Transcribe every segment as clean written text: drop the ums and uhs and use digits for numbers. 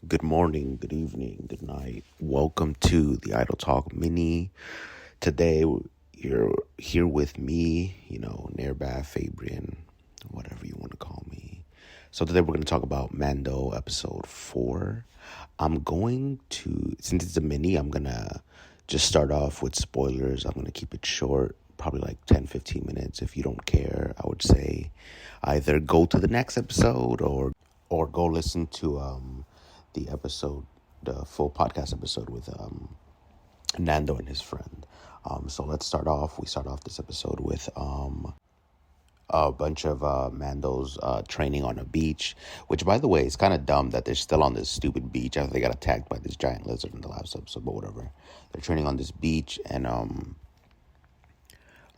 Good morning, good evening, good night. Welcome to the Idle Talk Mini. Today, you're here with me, Nairbath, Fabian, whatever you want to call me. So today we're going to talk about Mando episode 4. I'm going to, since it's a mini, I'm going to just start off with spoilers. I'm going to keep it short, probably like 10, 15 minutes. If you don't care, I would say either go to the next episode or go listen to the episode, the full podcast episode with Nando and his friend. So let's start off. We start off this episode with a bunch of Mandos training on a beach, which, by the way, is kind of dumb that they're still on this stupid beach after they got attacked by this giant lizard in the last episode, but whatever. They're training on this beach, and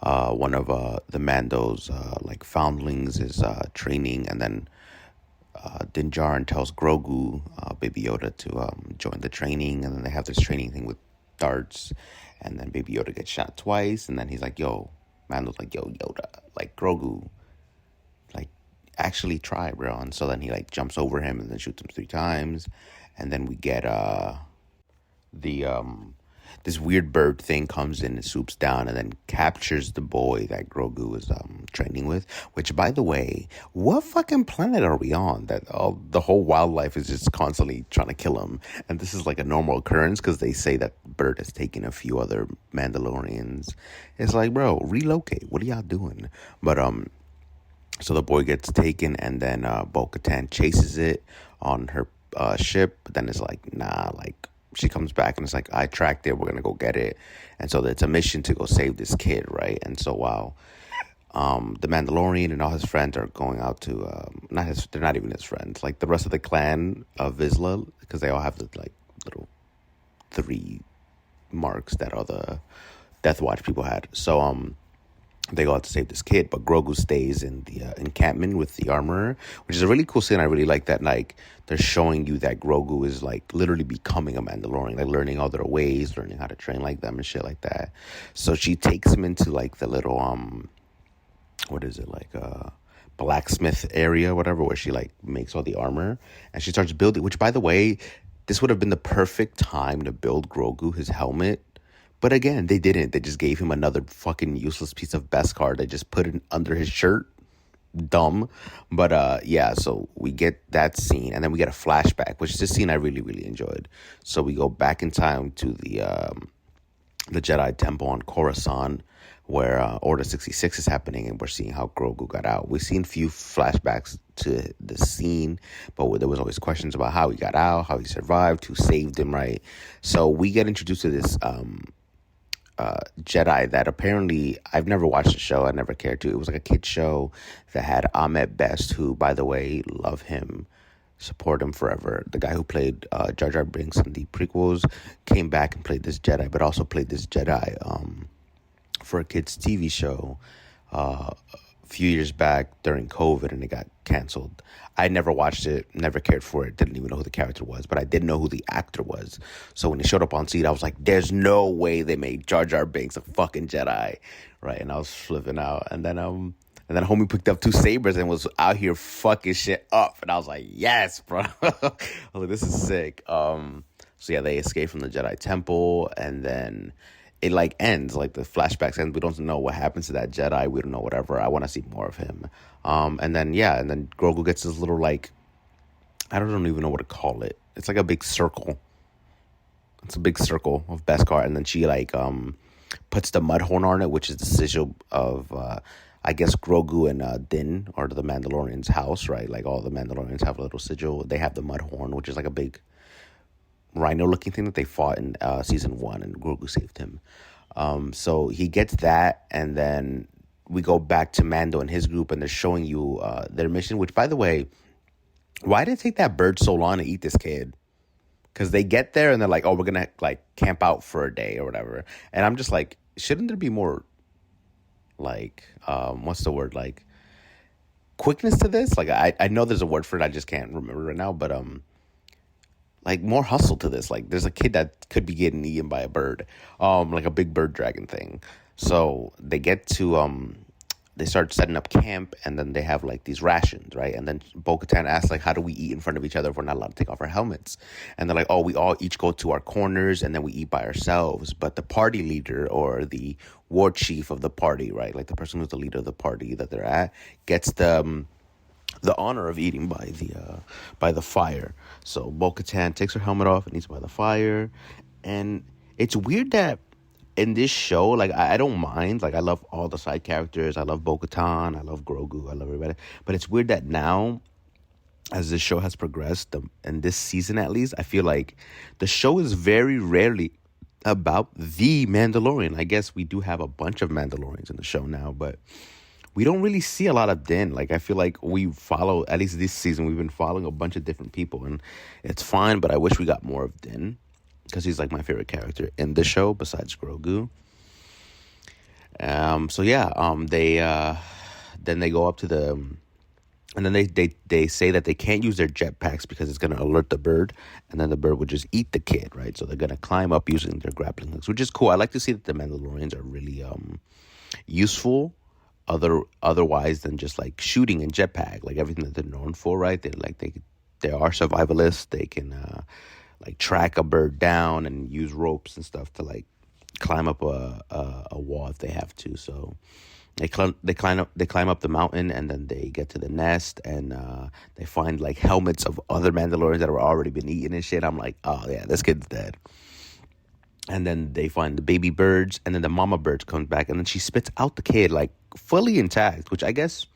one of the Mandos, like Foundlings, is training, and then Din Djarin tells Grogu, Baby Yoda, to join the training, and then they have this training thing with darts, and then Baby Yoda gets shot twice, and then he's like, yo, Mando's like, yo, Yoda, like, Grogu, like, actually try, bro, and so then he, like, jumps over him and then shoots him 3 times, and then we get, the this weird bird thing comes in and swoops down and then captures the boy that Grogu is training with. Which, by the way, what fucking planet are we on that the whole wildlife is just constantly trying to kill him? And this is like a normal occurrence because they say that bird has taken a few other Mandalorians. It's like, bro, relocate. What are y'all doing? But so the boy gets taken, and then Bo-Katan chases it on her ship. But then it's like, nah, like, she comes back and it's like, I tracked it, we're gonna go get it. And so it's a mission to go save this kid, right? And so while the Mandalorian and all his friends are going out to they're not even his friends, like the rest of the clan of Vizsla, because they all have the like little 3 marks that all the Death Watch people had. So they go out to save this kid, but Grogu stays in the encampment with the armorer, which is a really cool scene. I really like that. Like, they're showing you that Grogu is like literally becoming a Mandalorian, like learning all their ways, learning how to train like them and shit like that. So she takes him into like the little what is it, like blacksmith area, whatever, where she like makes all the armor, and she starts building. Which, by the way, this would have been the perfect time to build Grogu his helmet. But again, they didn't. They just gave him another fucking useless piece of Beskar. They just put it under his shirt. Dumb. But yeah, so we get that scene, and then we get a flashback, which is a scene I really, really enjoyed. So we go back in time to the Jedi Temple on Coruscant, where Order 66 is happening, and we're seeing how Grogu got out. We've seen a few flashbacks to the scene, but there was always questions about how he got out, how he survived, who saved him, right? So we get introduced to this Jedi that apparently, I've never watched the show, I never cared to. It was like a kid's show that had Ahmed Best, who, by the way, love him, support him forever. The guy who played Jar Jar Binks in the prequels came back and played this Jedi, but also played this Jedi for a kid's TV show a few years back during COVID, and it got canceled. I never watched it, never cared for it, didn't even know who the character was, but I did know who the actor was. So when he showed up on scene, I was like, there's no way they made Jar Jar Binks a fucking Jedi, right? And I was flipping out. And then homie picked up 2 sabers and was out here fucking shit up, and I was like, yes, bro. I was like, this is sick. So yeah, they escape from the Jedi Temple, and then it like ends, like the flashbacks end. We don't know what happens to that Jedi. We don't know whatever. I want to see more of him. And then Grogu gets this little, like, I don't even know what to call it. It's like a big circle. It's a big circle of Beskar, and then she like puts the mud horn on it, which is the sigil of I guess Grogu and Din, or the Mandalorian's house, right? Like, all the Mandalorians have a little sigil. They have the mud horn, which is like a big rhino-looking thing that they fought in season 1, and Grogu saved him. So he gets that, and then we go back to Mando and his group, and they're showing you their mission. Which, by the way, why did it take that bird so long to eat this kid? Because they get there, and they're like, oh, we're gonna like camp out for a day or whatever. And I'm just like, shouldn't there be more, like, what's the word, like, quickness to this? Like, I know there's a word for it, I just can't remember right now, but like, more hustle to this. Like, there's a kid that could be getting eaten by a bird, like a big bird dragon thing. So they get to they start setting up camp, and then they have like these rations, right? And then Bo-Katan asks like, how do we eat in front of each other if we're not allowed to take off our helmets? And they're like, oh, we all each go to our corners and then we eat by ourselves. But the party leader, or the war chief of the party, right, like the person who's the leader of the party that they're at, gets the honor of eating by the fire. So Bo-Katan takes her helmet off and eats by the fire. And it's weird that in this show, like, I don't mind. Like, I love all the side characters. I love Bo-Katan. I love Grogu. I love everybody. But it's weird that now, as the show has progressed, in this season at least, I feel like the show is very rarely about the Mandalorian. I guess we do have a bunch of Mandalorians in the show now, but we don't really see a lot of Din. Like, I feel like we follow, at least this season, we've been following a bunch of different people, and it's fine, but I wish we got more of Din, because he's like my favorite character in the show besides Grogu. Then they go up to the, and then they say that they can't use their jetpacks because it's gonna alert the bird, and then the bird would just eat the kid, right? So they're gonna climb up using their grappling hooks, which is cool. I like to see that the Mandalorians are really useful, otherwise than just like shooting and jetpack, like everything that they're known for, right? They are survivalists. They can like track a bird down and use ropes and stuff to like climb up a wall if they have to. So they climb up the mountain, and then they get to the nest, and they find like helmets of other Mandalorians that have already been eaten and shit. I'm like, oh yeah, this kid's dead. And then they find the baby birds, and then the mama bird comes back, and then she spits out the kid like fully intact, which I guess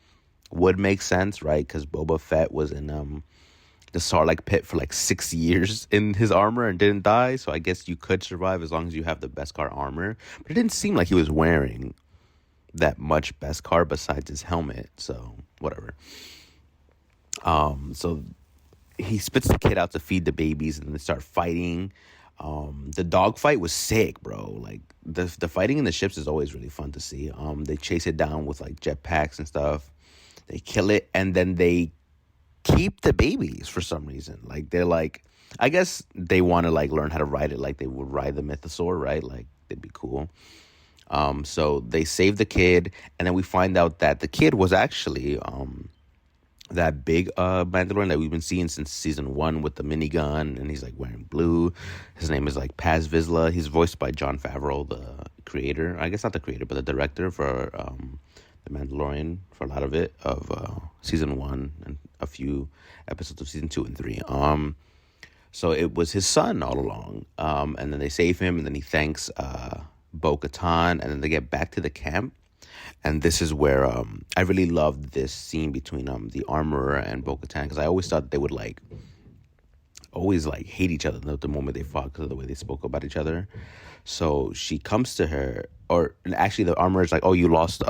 would make sense, right? Because Boba Fett was in the Sarlacc pit for like 6 years in his armor and didn't die, so I guess you could survive as long as you have the Beskar armor. But it didn't seem like he was wearing that much Beskar besides his helmet, so whatever. So he spits the kid out to feed the babies, and then they start fighting. The dog fight was sick, bro. Like the fighting in the ships is always really fun to see. They chase it down with like jetpacks and stuff. They kill it, and then they keep the babies for some reason. Like, they're like, I guess they want to like learn how to ride it like they would ride the mythosaur, right? Like, it'd be cool. So they save the kid, and then we find out that the kid was actually that big Mandalorian that we've been seeing since season 1 with the minigun, and he's like wearing blue. His name is like Paz Vizsla. He's voiced by Jon Favreau, the creator. I guess not the creator, but the director for the Mandalorian, for a lot of it, of season 1 and a few episodes of season 2 and 3. So it was his son all along. And then they save him, and then he thanks Bo-Katan, and then they get back to the camp. And this is where I really loved this scene between the armorer and Bo-Katan, because I always thought they would always hate each other the moment they fought, because of the way they spoke about each other. So she comes to her, or actually the armorer is like, oh, you lost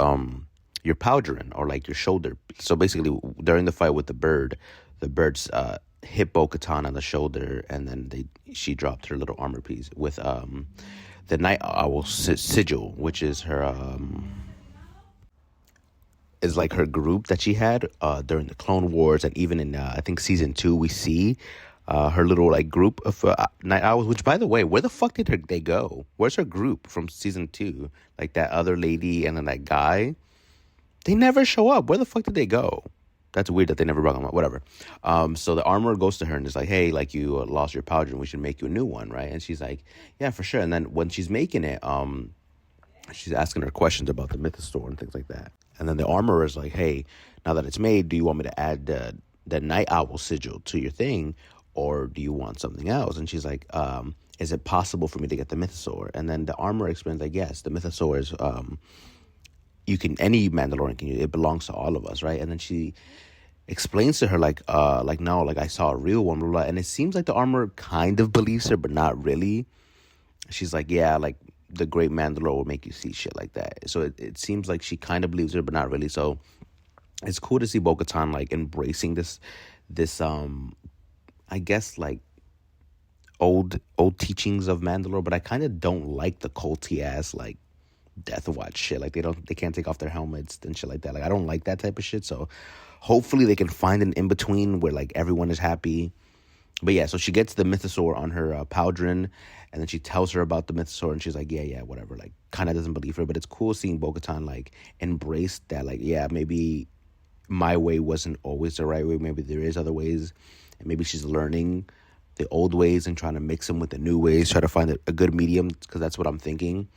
your pauldron, or like your shoulder. So basically during the fight with the birds hit Bo-Katan on the shoulder, and then she dropped her little armor piece with the Night Owl sigil, which is her is like her group that she had during the Clone Wars, and even in I think season 2 we see her little like group of Night Owls. Which, by the way, where the fuck did they go? Where's her group from season 2? Like that other lady and then that guy, they never show up. Where the fuck did they go? That's weird that they never brought them up. Whatever. So the armorer goes to her and is like, hey, like, you lost your pauldron. We should make you a new one, right? And she's like, yeah, for sure. And then when she's making it, she's asking her questions about the mythosaur and things like that. And then the armorer is like, hey, now that it's made, do you want me to add the Night Owl sigil to your thing, or do you want something else? And she's like, is it possible for me to get the mythosaur? And then the armorer explains, like, yes, the mythosaur is, any Mandalorian can use it. It belongs to all of us, right? And then she explains to her, no, I saw a real one, blah, blah. And it seems like the armorer kind of believes her, but not really. She's like, yeah, like, the great Mandalore will make you see shit like that. So it seems like she kind of believes her, but not really. So it's cool to see Bo-Katan like embracing this I guess like old teachings of Mandalore, but I kind of don't like the culty ass like Death Watch shit. Like they can't take off their helmets and shit like that. Like, I don't like that type of shit. So hopefully they can find an in between where like everyone is happy. But yeah, so she gets the mythosaur on her Powdrin, and then she tells her about the mythosaur, and she's like, yeah, whatever. Like, kind of doesn't believe her, but it's cool seeing Bo-Katan like embrace that. Like, yeah, maybe my way wasn't always the right way. Maybe there is other ways, and maybe she's learning the old ways and trying to mix them with the new ways, try to find a good medium, because that's what I'm thinking.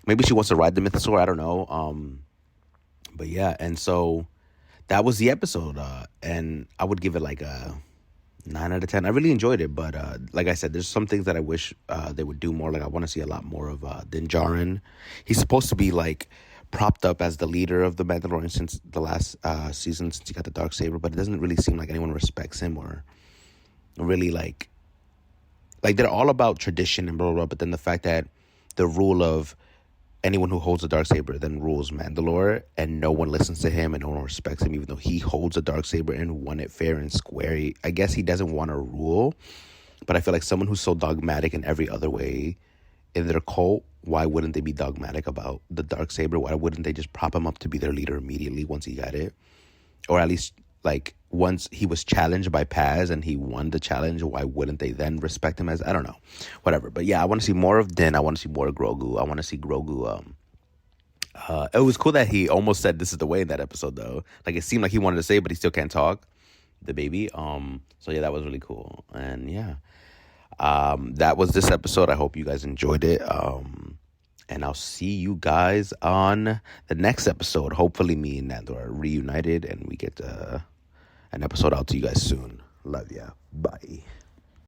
Maybe she wants to ride the mythosaur. I don't know. But yeah, and so that was the episode, and I would give it like a 9 out of 10. I really enjoyed it, but like I said, there's some things that I wish they would do more. Like, I want to see a lot more of Din Djarin. He's supposed to be like propped up as the leader of the Mandalorian since the last season, since he got the Darksaber, but it doesn't really seem like anyone respects him or really like they're all about tradition and blah blah blah. But then the fact that the rule of anyone who holds a Darksaber then rules Mandalore, and no one listens to him and no one respects him, even though he holds a Darksaber and won it fair and square. I guess he doesn't want to rule, but I feel like someone who's so dogmatic in every other way in their cult, why wouldn't they be dogmatic about the Darksaber? Why wouldn't they just prop him up to be their leader immediately once he got it? Or at least, like, once he was challenged by Paz and he won the challenge, why wouldn't they then respect him as, I don't know, whatever. But yeah, I want to see more of Din. I want to see more of Grogu. I want to see Grogu. It was cool that he almost said this is the way in that episode, though. Like, it seemed like he wanted to say it, but he still can't talk, the baby. So yeah, that was really cool. And yeah, that was this episode. I hope you guys enjoyed it. And I'll see you guys on the next episode. Hopefully me and Nando are reunited and we get an episode out to you guys soon. Love ya. Bye.